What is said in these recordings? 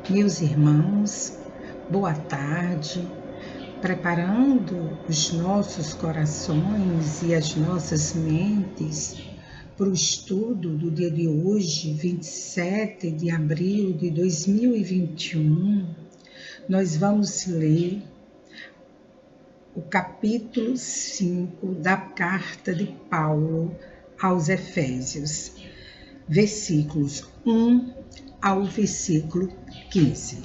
Meus irmãos, boa tarde. Preparando os nossos corações e as nossas mentes para o estudo do dia de hoje, 27 de abril de 2021, nós vamos ler o capítulo 5 da carta de Paulo aos Efésios, versículos 1 ao versículo 15.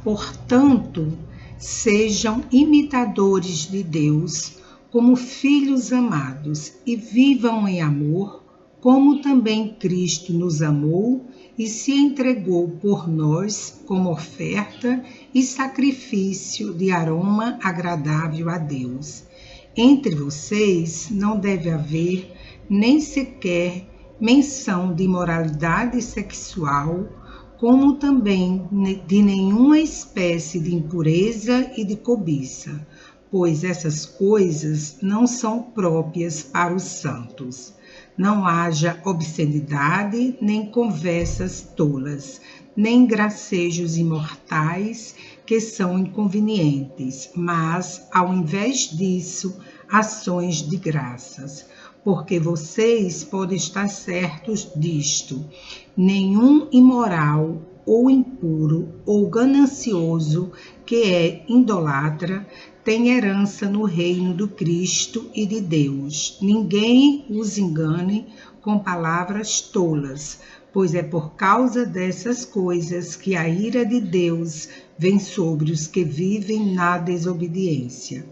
Portanto, sejam imitadores de Deus como filhos amados e vivam em amor, como também Cristo nos amou e se entregou por nós como oferta e sacrifício de aroma agradável a Deus. Entre vocês não deve haver nem sequer menção de imoralidade sexual, como também de nenhuma espécie de impureza e de cobiça, pois essas coisas não são próprias para os santos. Não haja obscenidade, nem conversas tolas, nem gracejos imortais que são inconvenientes, mas, ao invés disso, ações de graças. Porque vocês podem estar certos disto: nenhum imoral, ou impuro, ou ganancioso, que é idólatra, tem herança no reino do Cristo e de Deus. Ninguém os engane com palavras tolas, pois é por causa dessas coisas que a ira de Deus vem sobre os que vivem na desobediência.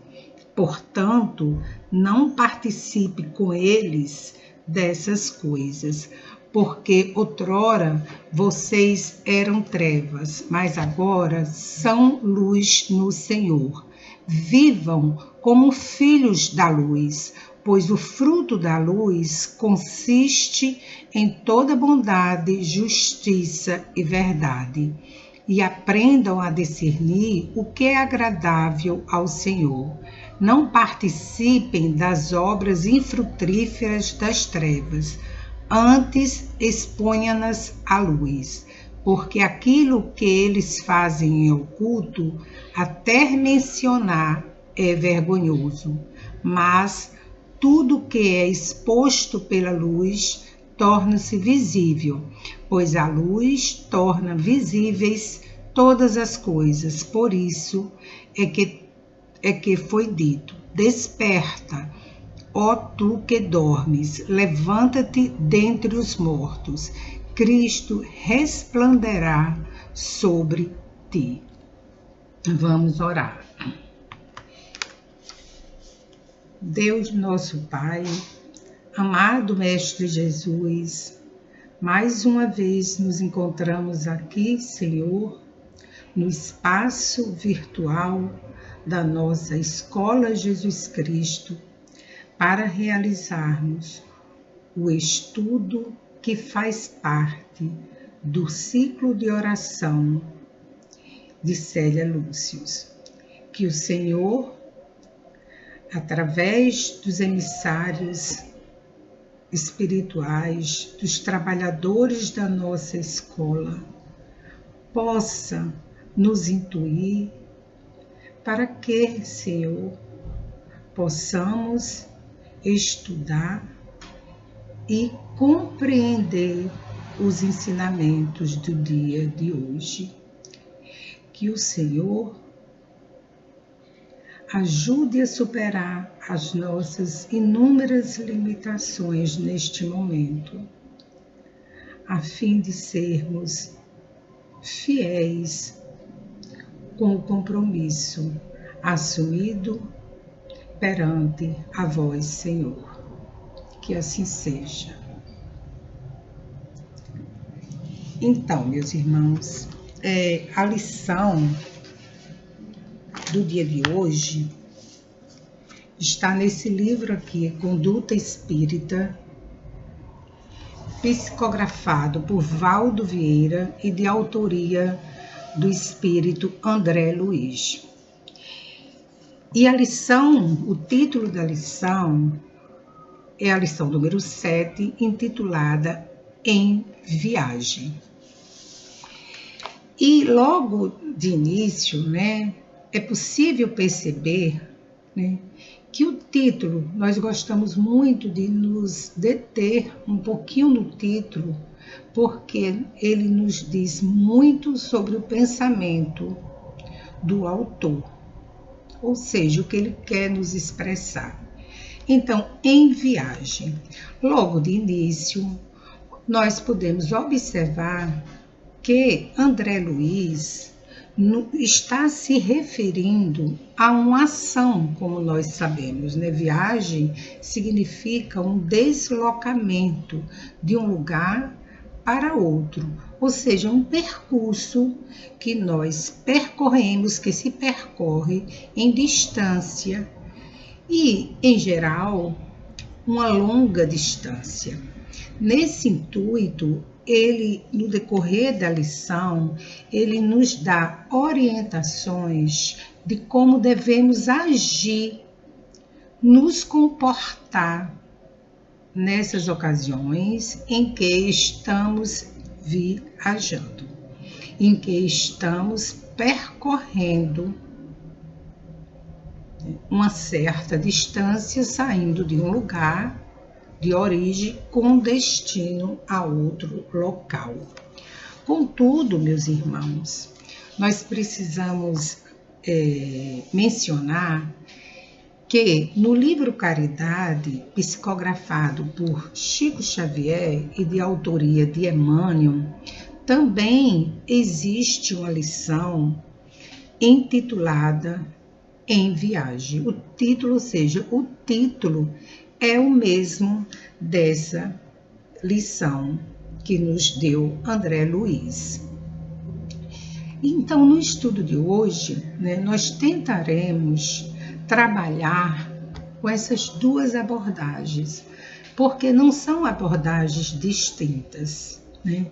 Portanto, não participe com eles dessas coisas, porque outrora vocês eram trevas, mas agora são luz no Senhor. Vivam como filhos da luz, pois o fruto da luz consiste em toda bondade, justiça e verdade. E aprendam a discernir o que é agradável ao Senhor. Não participem das obras infrutíferas das trevas, antes exponha-nas à luz, porque aquilo que eles fazem em oculto, até mencionar, é vergonhoso. Mas tudo que é exposto pela luz torna-se visível, pois a luz torna visíveis todas as coisas. Por isso é que foi dito: desperta, ó tu que dormes, levanta-te dentre os mortos, Cristo resplandecerá sobre ti. Vamos orar. Deus nosso Pai, amado Mestre Jesus, mais uma vez nos encontramos aqui, Senhor, no espaço virtual da nossa Escola Jesus Cristo, para realizarmos o estudo que faz parte do ciclo de oração de Célia Lúcius. Que o Senhor, através dos emissários espirituais, dos trabalhadores da nossa escola, possa nos intuir para que, Senhor, possamos estudar e compreender os ensinamentos do dia de hoje. Que o Senhor ajude a superar as nossas inúmeras limitações neste momento, a fim de sermos fiéis com o compromisso assumido perante a vós, Senhor. Que assim seja. Então, meus irmãos, a lição do dia de hoje está nesse livro aqui, Conduta Espírita, psicografado por Valdo Vieira e de autoria do espírito André Luiz. E a lição, o título da lição é a lição número 7, intitulada Em Viagem. E logo de início, né, é possível perceber, né, que o título, nós gostamos muito de nos deter um pouquinho no título, porque ele nos diz muito sobre o pensamento do autor, ou seja, o que ele quer nos expressar. Então, em viagem, logo de início, nós podemos observar que André Luiz está se referindo a uma ação, como nós sabemos, né? Viagem significa um deslocamento de um lugar para outro, ou seja, um percurso que nós percorremos, que se percorre em distância e, em geral, uma longa distância. Nesse intuito, ele, no decorrer da lição, ele nos dá orientações de como devemos agir, nos comportar nessas ocasiões em que estamos viajando, em que estamos percorrendo uma certa distância, saindo de um lugar de origem com destino a outro local. Contudo, meus irmãos, nós precisamos mencionar que no livro Caridade, psicografado por Chico Xavier e de autoria de Emmanuel, também existe uma lição intitulada Em Viagem. O título, ou seja, o título é o mesmo dessa lição que nos deu André Luiz. Então, no estudo de hoje, né, nós tentaremos trabalhar com essas duas abordagens, porque não são abordagens distintas, né?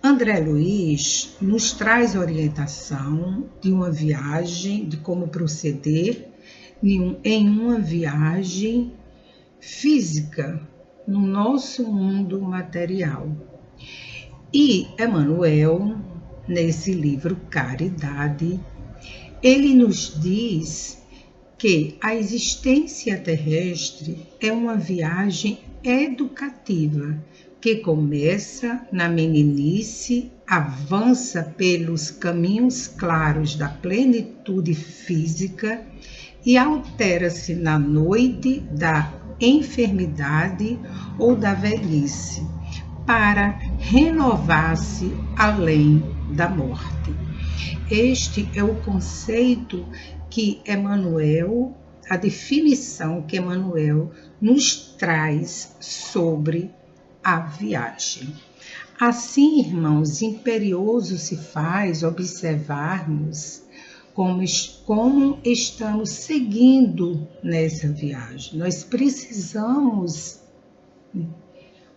André Luiz nos traz orientação de uma viagem, de como proceder em uma viagem física no nosso mundo material. E Emmanuel, nesse livro Caridade, ele nos diz que a existência terrestre é uma viagem educativa que começa na meninice, avança pelos caminhos claros da plenitude física e altera-se na noite da enfermidade ou da velhice, para renovar-se além da morte. Este é o conceito que Emmanuel, a definição que Emmanuel nos traz sobre a viagem. Assim, irmãos, imperioso se faz observarmos como estamos seguindo nessa viagem. Nós precisamos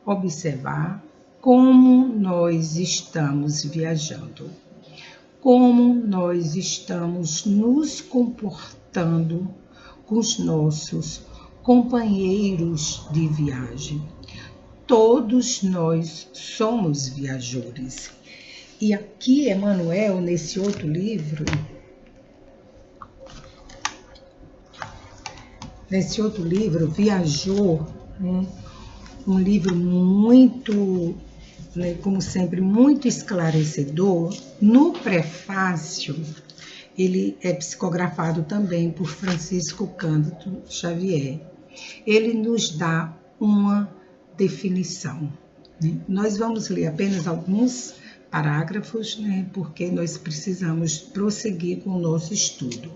observar como nós estamos viajando, como nós estamos nos comportando com os nossos companheiros de viagem. Todos nós somos viajores. E aqui Emmanuel, nesse outro livro, Viajou, né? Um livro muito, né, como sempre, muito esclarecedor. No prefácio, ele é psicografado também por Francisco Cândido Xavier. Ele nos dá uma definição, né? Nós vamos ler apenas alguns parágrafos, né, porque nós precisamos prosseguir com o nosso estudo.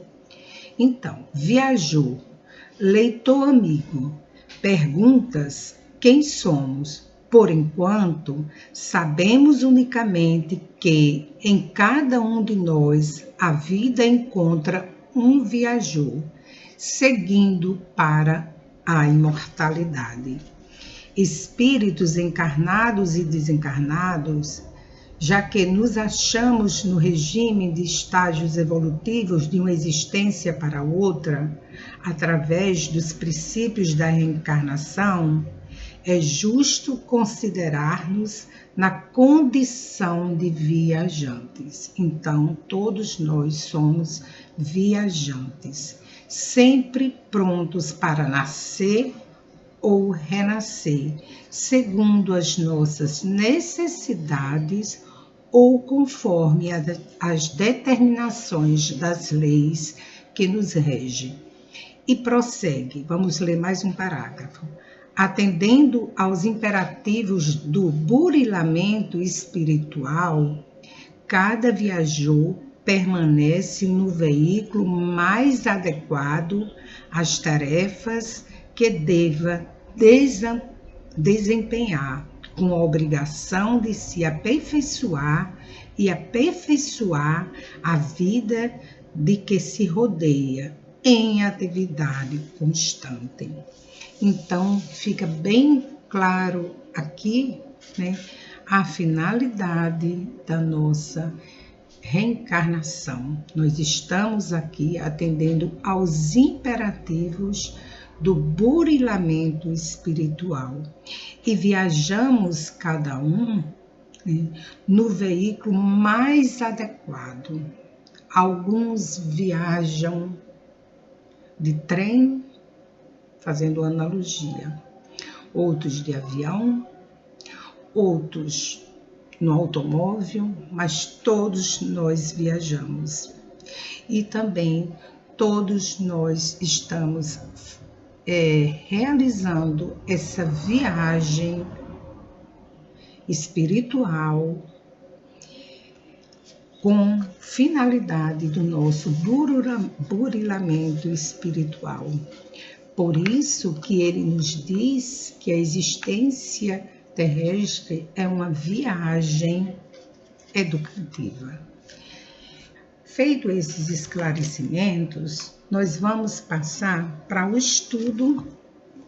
Então, viajou, leitor amigo, perguntas quem somos. Por enquanto, sabemos unicamente que em cada um de nós a vida encontra um viajor, seguindo para a imortalidade. Espíritos encarnados e desencarnados, já que nos achamos no regime de estágios evolutivos de uma existência para outra, através dos princípios da reencarnação, é justo considerar-nos na condição de viajantes. Então, todos nós somos viajantes, sempre prontos para nascer ou renascer, segundo as nossas necessidades ou conforme as determinações das leis que nos regem. E prossegue, vamos ler mais um parágrafo. Atendendo aos imperativos do burilamento espiritual, cada viajor permanece no veículo mais adequado às tarefas que deva desempenhar, com a obrigação de se aperfeiçoar e aperfeiçoar a vida de que se rodeia em atividade constante. Então, fica bem claro aqui, né, a finalidade da nossa reencarnação. Nós estamos aqui atendendo aos imperativos do burilamento espiritual e viajamos cada um, né, no veículo mais adequado. Alguns viajam de trem, fazendo analogia, outros de avião, outros no automóvel, mas todos nós viajamos. E também todos nós estamos realizando essa viagem espiritual com finalidade do nosso burilamento espiritual. Por isso que ele nos diz que a existência terrestre é uma viagem educativa. Feito esses esclarecimentos, nós vamos passar para o estudo,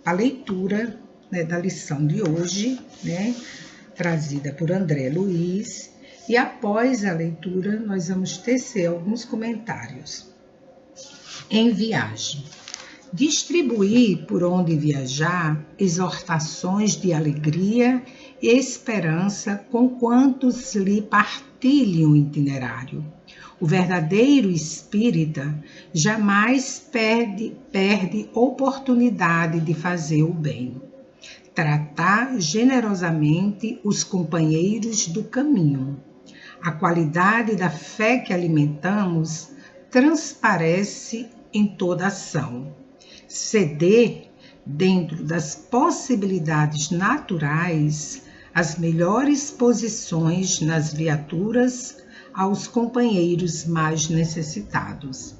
a leitura, né, da lição de hoje, né, trazida por André Luiz, e após a leitura nós vamos tecer alguns comentários. Em viagem. Distribuir por onde viajar exortações de alegria e esperança com quantos lhe partilhem o itinerário. O verdadeiro espírita jamais perde oportunidade de fazer o bem. Tratar generosamente os companheiros do caminho. A qualidade da fé que alimentamos transparece em toda ação. Ceder, dentro das possibilidades naturais, as melhores posições nas viaturas aos companheiros mais necessitados.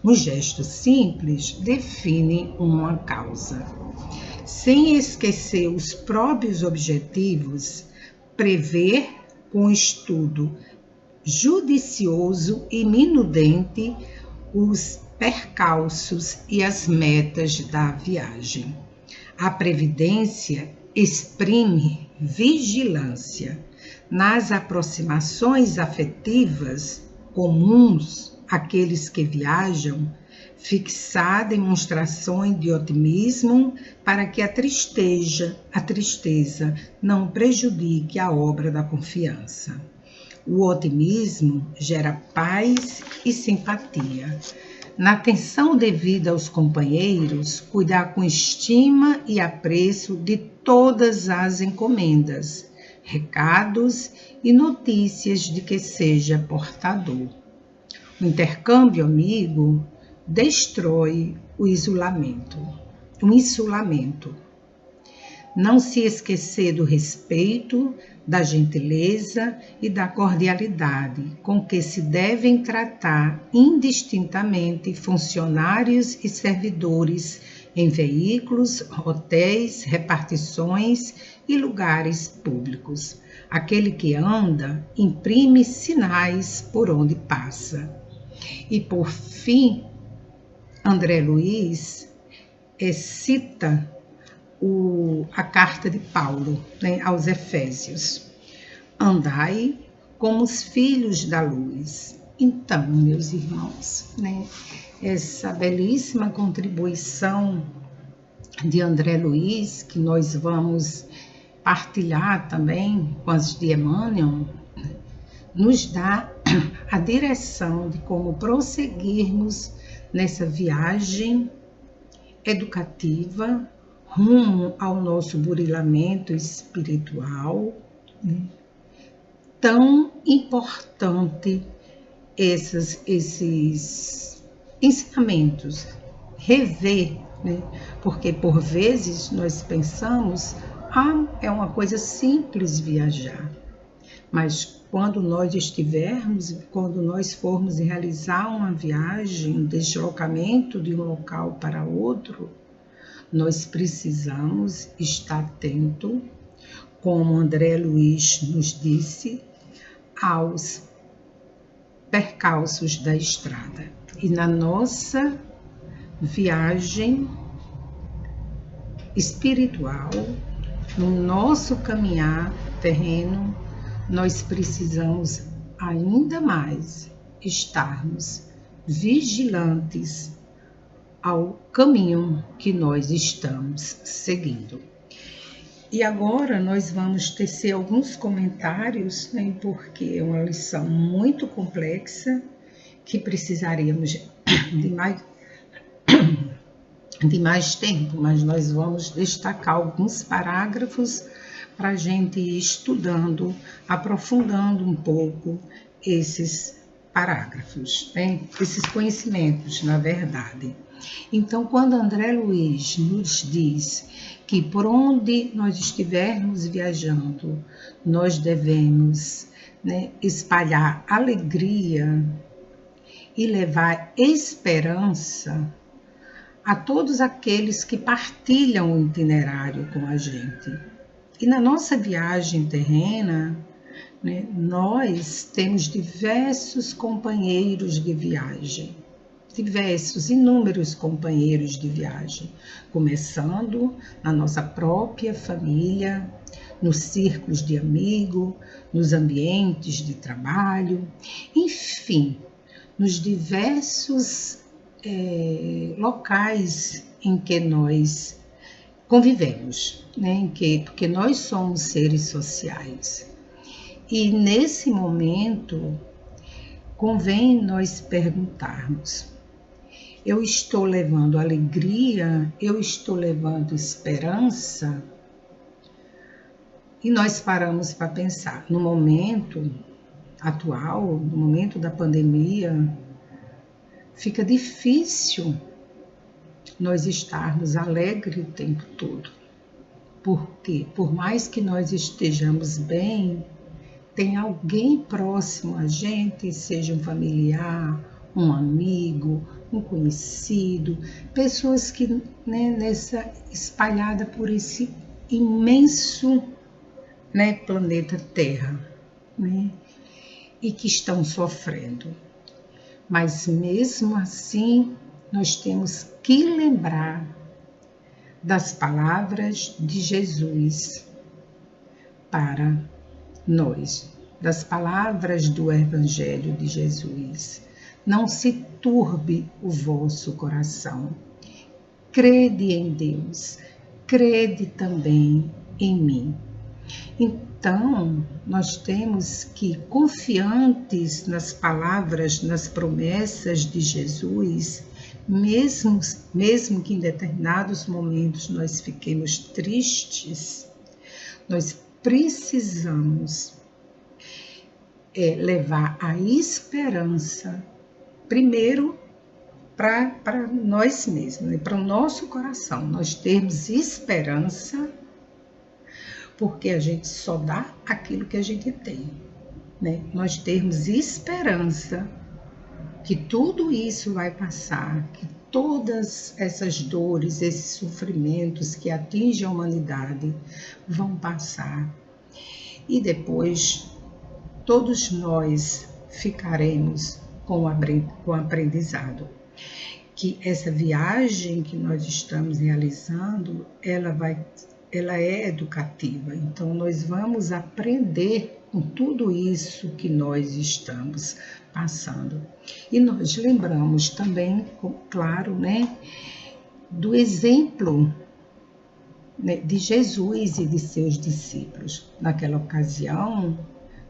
Um gesto simples define uma causa. Sem esquecer os próprios objetivos, prever com estudo judicioso e minudente os percalços e as metas da viagem. A previdência exprime vigilância nas aproximações afetivas comuns àqueles que viajam, fixar demonstrações de otimismo para que a tristeza não prejudique a obra da confiança. O otimismo gera paz e simpatia. Na atenção devida aos companheiros, cuidar com estima e apreço de todas as encomendas, recados e notícias de que seja portador. O intercâmbio amigo destrói o isolamento. Não se esquecer do respeito, da gentileza e da cordialidade com que se devem tratar indistintamente funcionários e servidores em veículos, hotéis, repartições e lugares públicos. Aquele que anda imprime sinais por onde passa. E por fim, André Luiz cita a carta de Paulo, né, aos Efésios. Andai como os filhos da luz. Então, meus irmãos, né, essa belíssima contribuição de André Luiz, que nós vamos partilhar também com as de Emmanuel, nos dá a direção de como prosseguirmos nessa viagem educativa rumo ao nosso burilamento espiritual, né? Tão importante esses ensinamentos, rever, né? Porque por vezes nós pensamos, é uma coisa simples viajar, mas quando nós formos realizar uma viagem, um deslocamento de um local para outro, nós precisamos estar atento, como André Luiz nos disse, aos percalços da estrada. E na nossa viagem espiritual, no nosso caminhar terreno, nós precisamos ainda mais estarmos vigilantes ao caminho que nós estamos seguindo. E agora nós vamos tecer alguns comentários, né, porque é uma lição muito complexa que precisaríamos de mais tempo, mas nós vamos destacar alguns parágrafos para a gente ir estudando, aprofundando um pouco esses parágrafos, né? Esses conhecimentos, na verdade. Então, quando André Luiz nos diz que por onde nós estivermos viajando, nós devemos, né, espalhar alegria e levar esperança a todos aqueles que partilham o itinerário com a gente. E na nossa viagem terrena, né, nós temos diversos companheiros de viagem, inúmeros companheiros de viagem, começando na nossa própria família, nos círculos de amigo, nos ambientes de trabalho, enfim, nos diversos locais em que nós convivemos, né? Porque nós somos seres sociais. E nesse momento, convém nós perguntarmos: eu estou levando alegria? Eu estou levando esperança? E nós paramos para pensar. No momento atual, no momento da pandemia, fica difícil nós estarmos alegres o tempo todo. Porque, por mais que nós estejamos bem, tem alguém próximo a gente, seja um familiar, um amigo, um conhecido, pessoas que, né, espalhada por esse imenso, né, planeta Terra, né, e que estão sofrendo. Mas mesmo assim, nós temos que lembrar das palavras de Jesus para nós, das palavras do Evangelho de Jesus. Não se turbe o vosso coração. Crede em Deus, crede também em mim. Então, nós temos que, confiantes nas palavras, nas promessas de Jesus, mesmo que em determinados momentos nós fiquemos tristes, nós precisamos levar a esperança, primeiro, para nós mesmos, né? Para o nosso coração. Nós termos esperança, porque a gente só dá aquilo que a gente tem, né? Nós termos esperança que tudo isso vai passar, que todas essas dores, esses sofrimentos que atingem a humanidade vão passar. E depois, todos nós ficaremos com o aprendizado. Que essa viagem que nós estamos realizando, ela é educativa. Então, nós vamos aprender com tudo isso que nós estamos passando. E nós lembramos também, claro, né, do exemplo né, de Jesus e de seus discípulos. Naquela ocasião,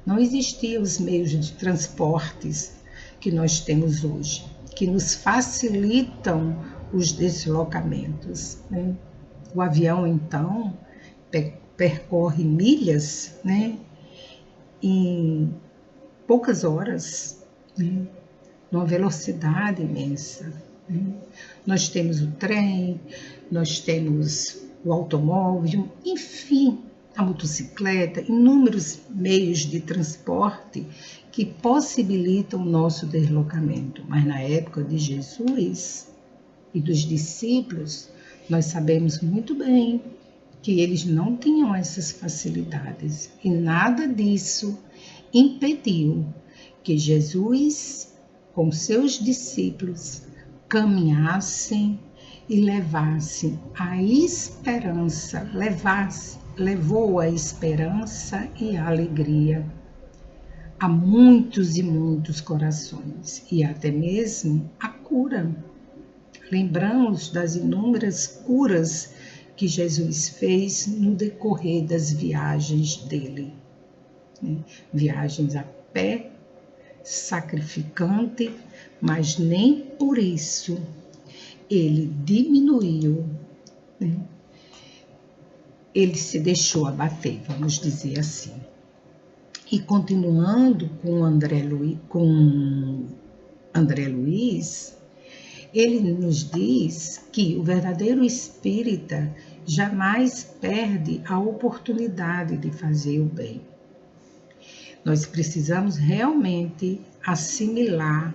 não existiam os meios de transportes que nós temos hoje, que nos facilitam os deslocamentos, né? O avião, então, percorre milhas, né, em poucas horas, né, numa velocidade imensa, né? Nós temos o trem, nós temos o automóvel, enfim, a motocicleta, inúmeros meios de transporte que possibilitam o nosso deslocamento. Mas na época de Jesus e dos discípulos, nós sabemos muito bem que eles não tinham essas facilidades e nada disso impediu que Jesus, com seus discípulos, caminhassem e levassem a esperança, levou a esperança e a alegria a muitos e muitos corações e até mesmo a cura. Lembramos das inúmeras curas que Jesus fez no decorrer das viagens dele, né? Viagens a pé, sacrificante, mas nem por isso ele diminuiu, né? Ele se deixou abater, vamos dizer assim. E continuando com André Luiz, ele nos diz que o verdadeiro espírita jamais perde a oportunidade de fazer o bem. Nós precisamos realmente assimilar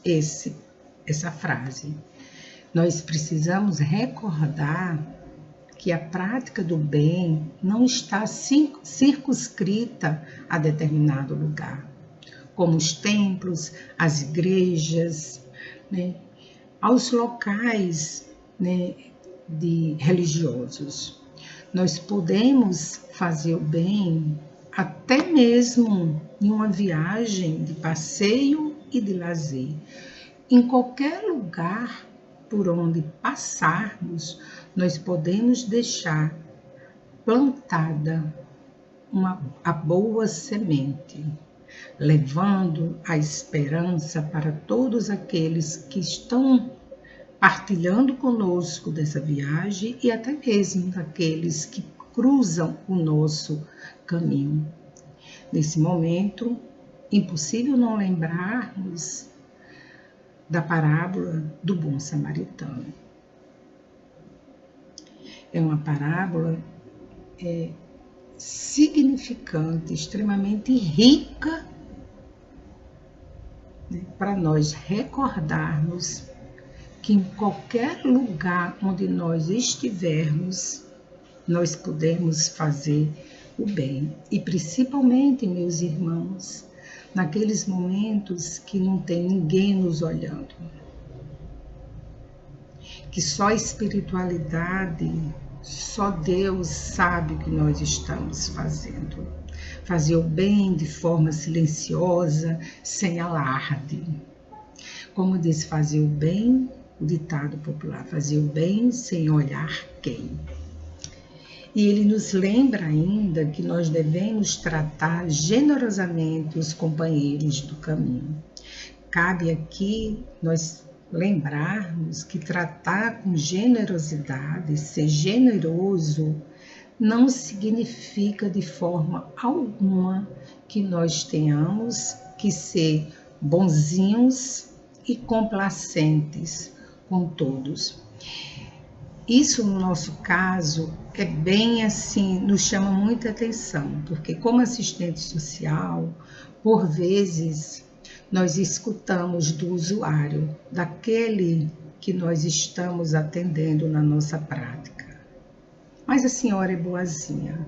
essa frase. Nós precisamos recordar que a prática do bem não está circunscrita a determinado lugar, como os templos, as igrejas, né, aos locais, né, religiosos. Nós podemos fazer o bem até mesmo em uma viagem de passeio e de lazer. Em qualquer lugar por onde passarmos, nós podemos deixar plantada a boa semente, levando a esperança para todos aqueles que estão partilhando conosco dessa viagem e até mesmo daqueles que cruzam o nosso caminho. Nesse momento, impossível não lembrarmos da parábola do bom samaritano. É uma parábola significante, extremamente rica, né, para nós recordarmos que em qualquer lugar onde nós estivermos, nós podemos fazer o bem. E principalmente, meus irmãos, naqueles momentos que não tem ninguém nos olhando, que só a espiritualidade, só Deus sabe o que nós estamos fazendo. Fazer o bem de forma silenciosa, sem alarde. Como diz, fazer o bem, o ditado popular, fazer o bem sem olhar quem. E ele nos lembra ainda que nós devemos tratar generosamente os companheiros do caminho. Cabe aqui nós lembrarmos que tratar com generosidade, ser generoso, não significa de forma alguma que nós tenhamos que ser bonzinhos e complacentes com todos. Isso, no nosso caso, é bem assim, nos chama muita atenção, porque como assistente social, por vezes, nós escutamos do usuário, daquele que nós estamos atendendo na nossa prática. Mas a senhora é boazinha.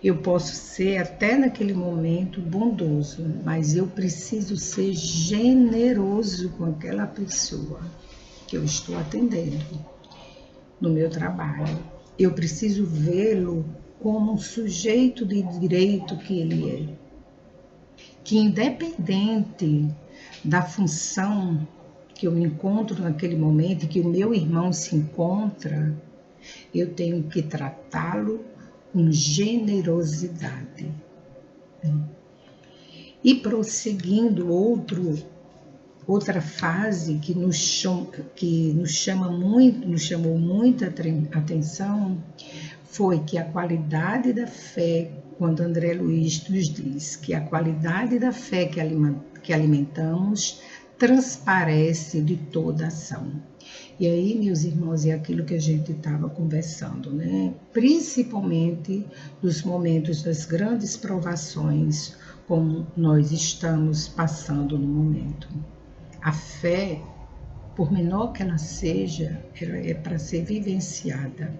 Eu posso ser até naquele momento bondoso, mas eu preciso ser generoso com aquela pessoa que eu estou atendendo no meu trabalho. Eu preciso vê-lo como um sujeito de direito que ele é. Que independente da função que eu me encontro naquele momento, que o meu irmão se encontra, eu tenho que tratá-lo com generosidade. E prosseguindo outra fase que nos chamou muita atenção, foi que a qualidade da fé, quando André Luiz nos diz que a qualidade da fé que alimentamos transparece de toda ação. E aí, meus irmãos, é aquilo que a gente estava conversando, né? Principalmente nos momentos das grandes provações, como nós estamos passando no momento. A fé, por menor que ela seja, ela é para ser vivenciada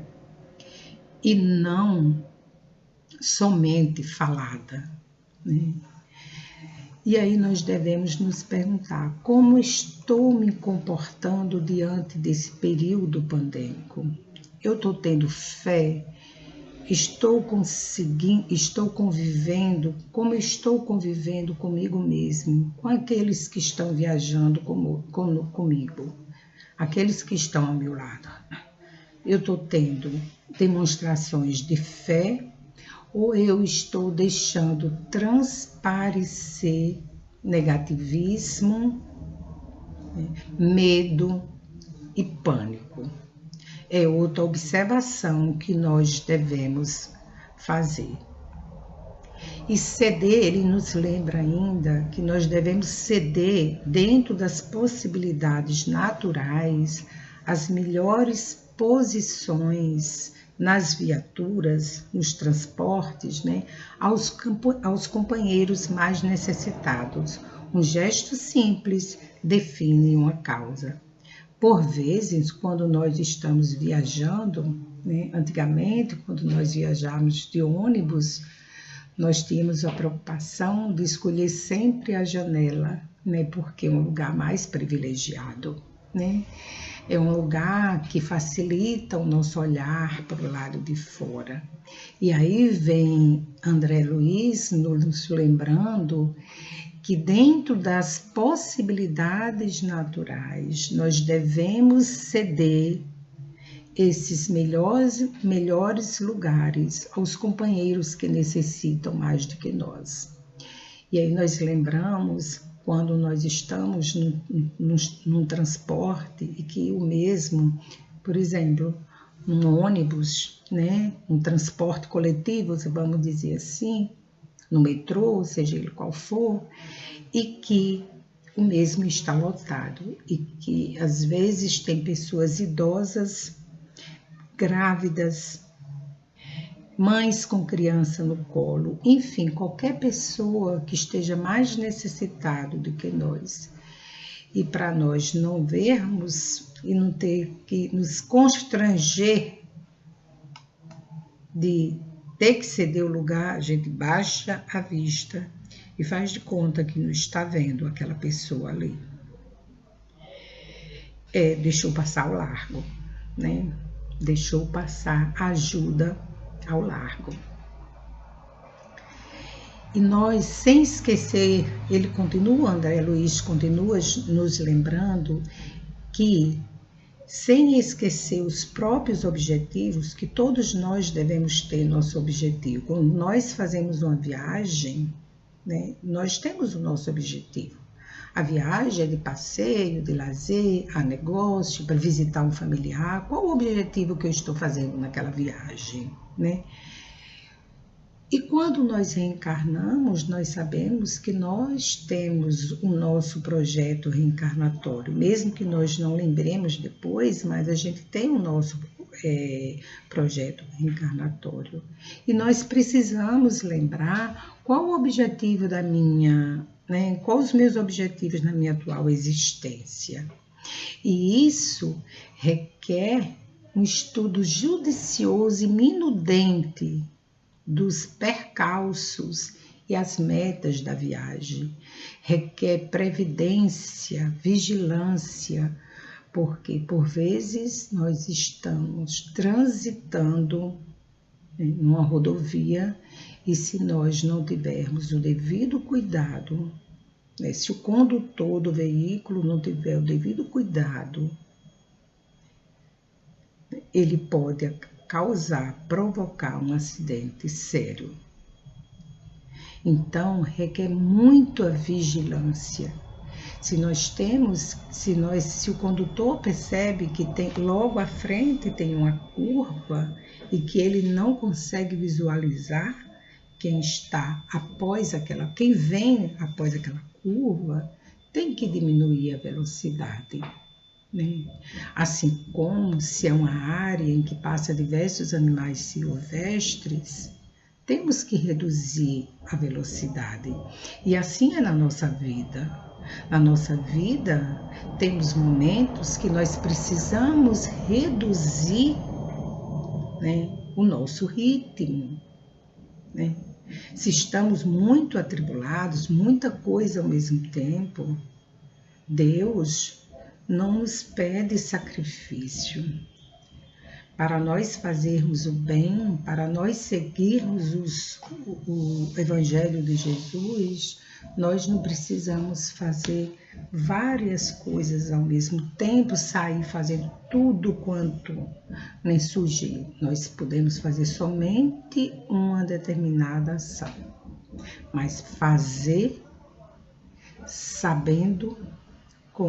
e não somente falada, né? E aí nós devemos nos perguntar: como estou me comportando diante desse período pandêmico? Eu estou tendo fé? Estou convivendo? Como estou convivendo comigo mesmo, com aqueles que estão viajando comigo, aqueles que estão ao meu lado? Eu estou tendo demonstrações de fé ou eu estou deixando transparecer negativismo, medo e pânico? É outra observação que nós devemos fazer. E ceder, ele nos lembra ainda que nós devemos ceder dentro das possibilidades naturais, as melhores posições nas viaturas, nos transportes, né, aos companheiros mais necessitados. Um gesto simples define uma causa. Por vezes, quando nós estamos viajando, né, antigamente, quando nós viajávamos de ônibus, nós tínhamos a preocupação de escolher sempre a janela, né, porque é um lugar mais privilegiado, né? É um lugar que facilita o nosso olhar para o lado de fora. E aí vem André Luiz nos lembrando que dentro das possibilidades naturais, nós devemos ceder esses melhores lugares aos companheiros que necessitam mais do que nós. E aí nós lembramos quando nós estamos num transporte e que o mesmo, por exemplo, um ônibus, né, um transporte coletivo, vamos dizer assim, no metrô, seja ele qual for, e que o mesmo está lotado e que às vezes tem pessoas idosas, grávidas, mães com criança no colo, enfim, qualquer pessoa que esteja mais necessitado do que nós. E para nós não vermos e não ter que nos constranger de ter que ceder o lugar, a gente baixa a vista e faz de conta que não está vendo aquela pessoa ali. Deixou passar ao largo, né? Deixou passar ajuda ao largo. E nós, sem esquecer, André Luiz continua nos lembrando que, sem esquecer os próprios objetivos, que todos nós devemos ter nosso objetivo. Quando nós fazemos uma viagem, né, nós temos o nosso objetivo. A viagem é de passeio, de lazer, a negócio, para visitar um familiar. Qual o objetivo que eu estou fazendo naquela viagem, né? E quando nós reencarnamos, nós sabemos que nós temos o nosso projeto reencarnatório, mesmo que nós não lembremos depois, mas a gente tem o nosso projeto reencarnatório. E nós precisamos lembrar qual o objetivo quais os meus objetivos na minha atual existência. E isso requer um estudo judicioso e minudente dos percalços e as metas da viagem. Requer previdência, vigilância, porque por vezes nós estamos transitando numa rodovia e se nós não tivermos o devido cuidado, né? Se o condutor do veículo não tiver o devido cuidado, ele pode provocar um acidente sério. Então, requer muito a vigilância. Se o condutor percebe que logo à frente tem uma curva e que ele não consegue visualizar quem vem após aquela curva, tem que diminuir a velocidade, né? Assim como se é uma área em que passa diversos animais silvestres, temos que reduzir a velocidade. E assim é na nossa vida. Na nossa vida, temos momentos que nós precisamos reduzir, né, o nosso ritmo, né? Se estamos muito atribulados, muita coisa ao mesmo tempo, Deus não nos pede sacrifício. Para nós fazermos o bem, para nós seguirmos o Evangelho de Jesus, nós não precisamos fazer várias coisas ao mesmo tempo, sair fazendo tudo quanto nem surgir. Nós podemos fazer somente uma determinada ação, mas fazer sabendo,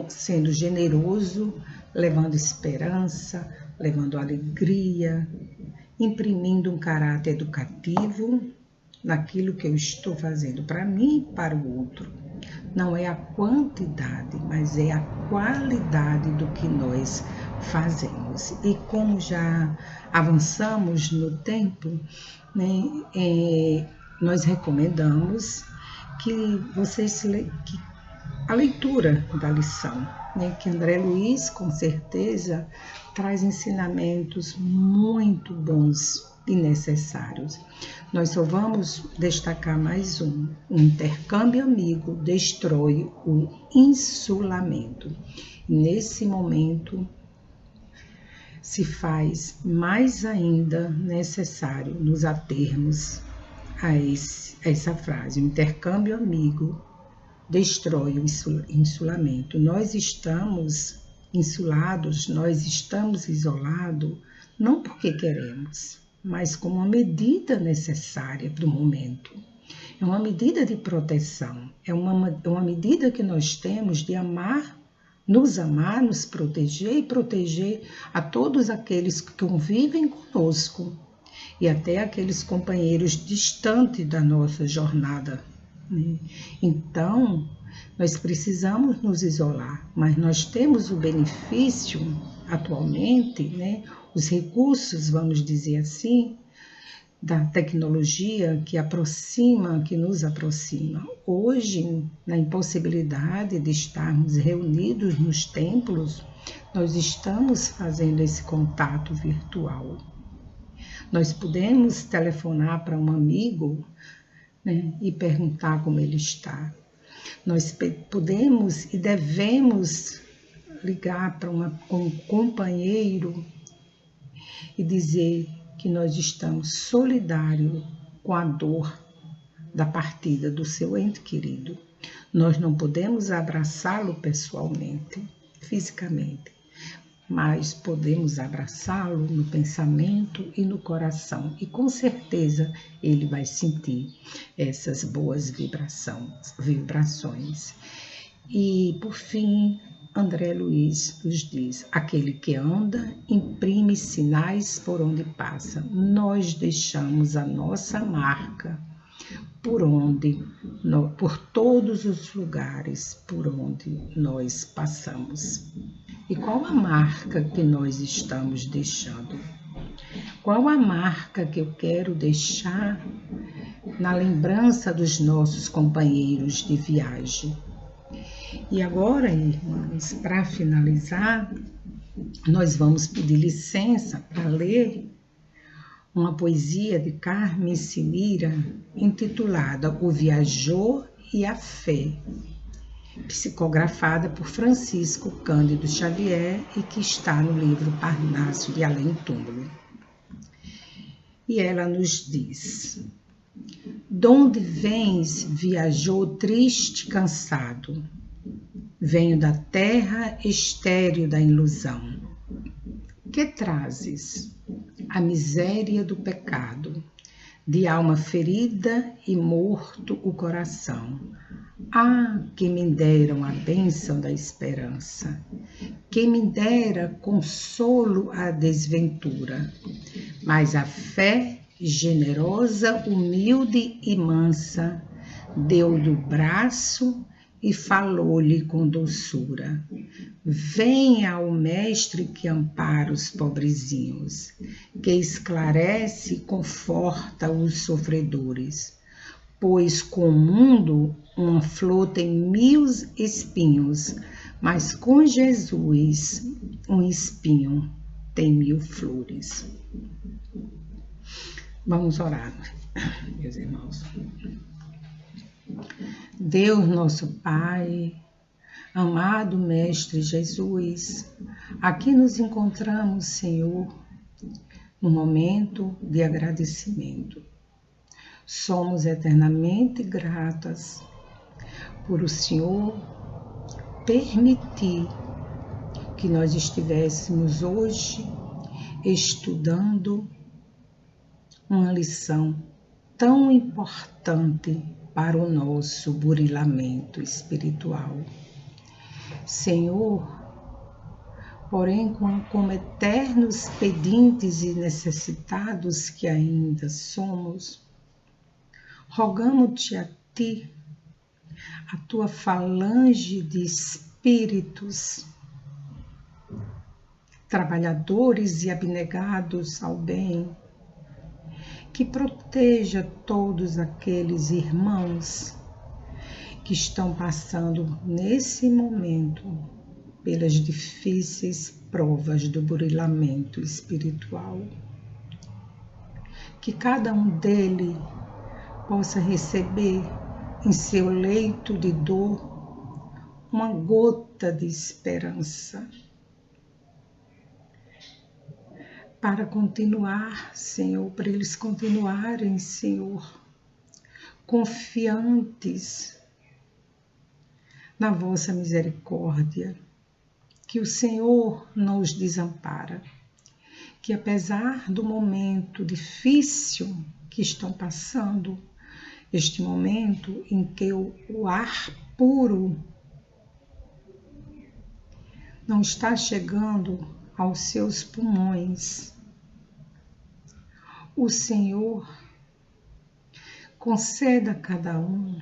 sendo generoso, levando esperança, levando alegria, imprimindo um caráter educativo naquilo que eu estou fazendo para mim e para o outro. Não é a quantidade, mas é a qualidade do que nós fazemos. E como já avançamos no tempo, né, nós recomendamos que a leitura da lição, né, que André Luiz, com certeza, traz ensinamentos muito bons e necessários. Nós só vamos destacar mais um. O intercâmbio amigo destrói o insulamento. Nesse momento, se faz mais ainda necessário nos atermos a essa frase. O intercâmbio amigo destrói o insulamento. Nós estamos insulados, nós estamos isolados, não porque queremos, mas como uma medida necessária para o momento. É uma medida de proteção, é uma medida que nós temos de amar, nos proteger e proteger a todos aqueles que convivem conosco e até aqueles companheiros distantes da nossa jornada. Então, nós precisamos nos isolar, mas nós temos o benefício atualmente, né, os recursos, vamos dizer assim, da tecnologia que nos aproxima. Hoje, na impossibilidade de estarmos reunidos nos templos, nós estamos fazendo esse contato virtual. Nós podemos telefonar para um amigo, né, e perguntar como ele está. Nós podemos e devemos ligar para um companheiro e dizer que nós estamos solidários com a dor da partida do seu ente querido. Nós não podemos abraçá-lo pessoalmente, fisicamente, mas podemos abraçá-lo no pensamento e no coração. E com certeza ele vai sentir essas boas vibrações. E, por fim, André Luiz nos diz: aquele que anda imprime sinais por onde passa. Nós deixamos a nossa marca por todos os lugares por onde nós passamos. E qual a marca que nós estamos deixando? Qual a marca que eu quero deixar na lembrança dos nossos companheiros de viagem? E agora, irmãos, para finalizar, nós vamos pedir licença para ler uma poesia de Carmen Sinira intitulada O Viajor e a Fé, psicografada por Francisco Cândido Xavier e que está no livro Parnaso de Além Túmulo. E ela nos diz: Donde vens, viajou triste, cansado? Venho da terra estéril da ilusão. Que trazes? A miséria do pecado, de alma ferida e morto o coração. Ah, que me deram a bênção da esperança, que me dera consolo à desventura, mas a fé generosa, humilde e mansa, deu-lhe o braço e falou-lhe com doçura. Venha ao mestre que ampara os pobrezinhos, que esclarece e conforta os sofredores, pois com o mundo uma flor tem 1000 espinhos, mas com Jesus um espinho tem 1000 flores. Vamos orar, meus irmãos. Deus nosso Pai, amado Mestre Jesus, aqui nos encontramos, Senhor, num momento de agradecimento. Somos eternamente gratas por o Senhor permitir que nós estivéssemos hoje estudando uma lição tão importante para o nosso burilamento espiritual. Senhor, porém, como eternos pedintes e necessitados que ainda somos, rogamos-te a Ti, a Tua falange de espíritos, trabalhadores e abnegados ao bem, que proteja todos aqueles irmãos que estão passando nesse momento pelas difíceis provas do burilamento espiritual. Que cada um deles possa receber em seu leito de dor uma gota de esperança, para continuar, Senhor, para eles continuarem, Senhor, confiantes na vossa misericórdia, que o Senhor não os desampara, que apesar do momento difícil que estão passando, este momento em que o ar puro não está chegando aos seus pulmões, o Senhor conceda a cada um,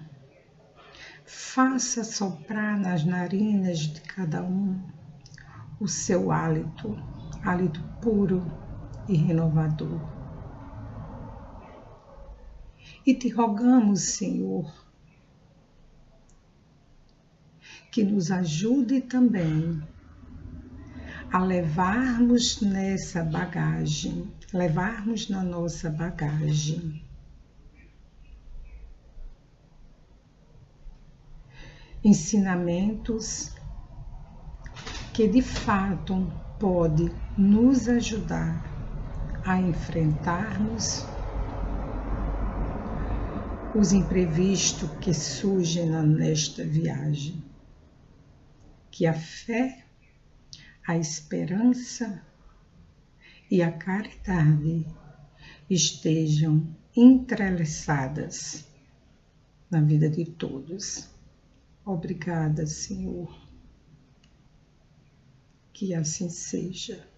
faça soprar nas narinas de cada um o seu hálito, hálito puro e renovador. E te rogamos, Senhor, que nos ajude também a levarmos nessa bagagem, levarmos na nossa bagagem ensinamentos que de fato pode nos ajudar a enfrentarmos os imprevistos que surgem nesta viagem. Que a fé, a esperança e a caridade estejam entrelaçadas na vida de todos. Obrigada, Senhor. Que assim seja.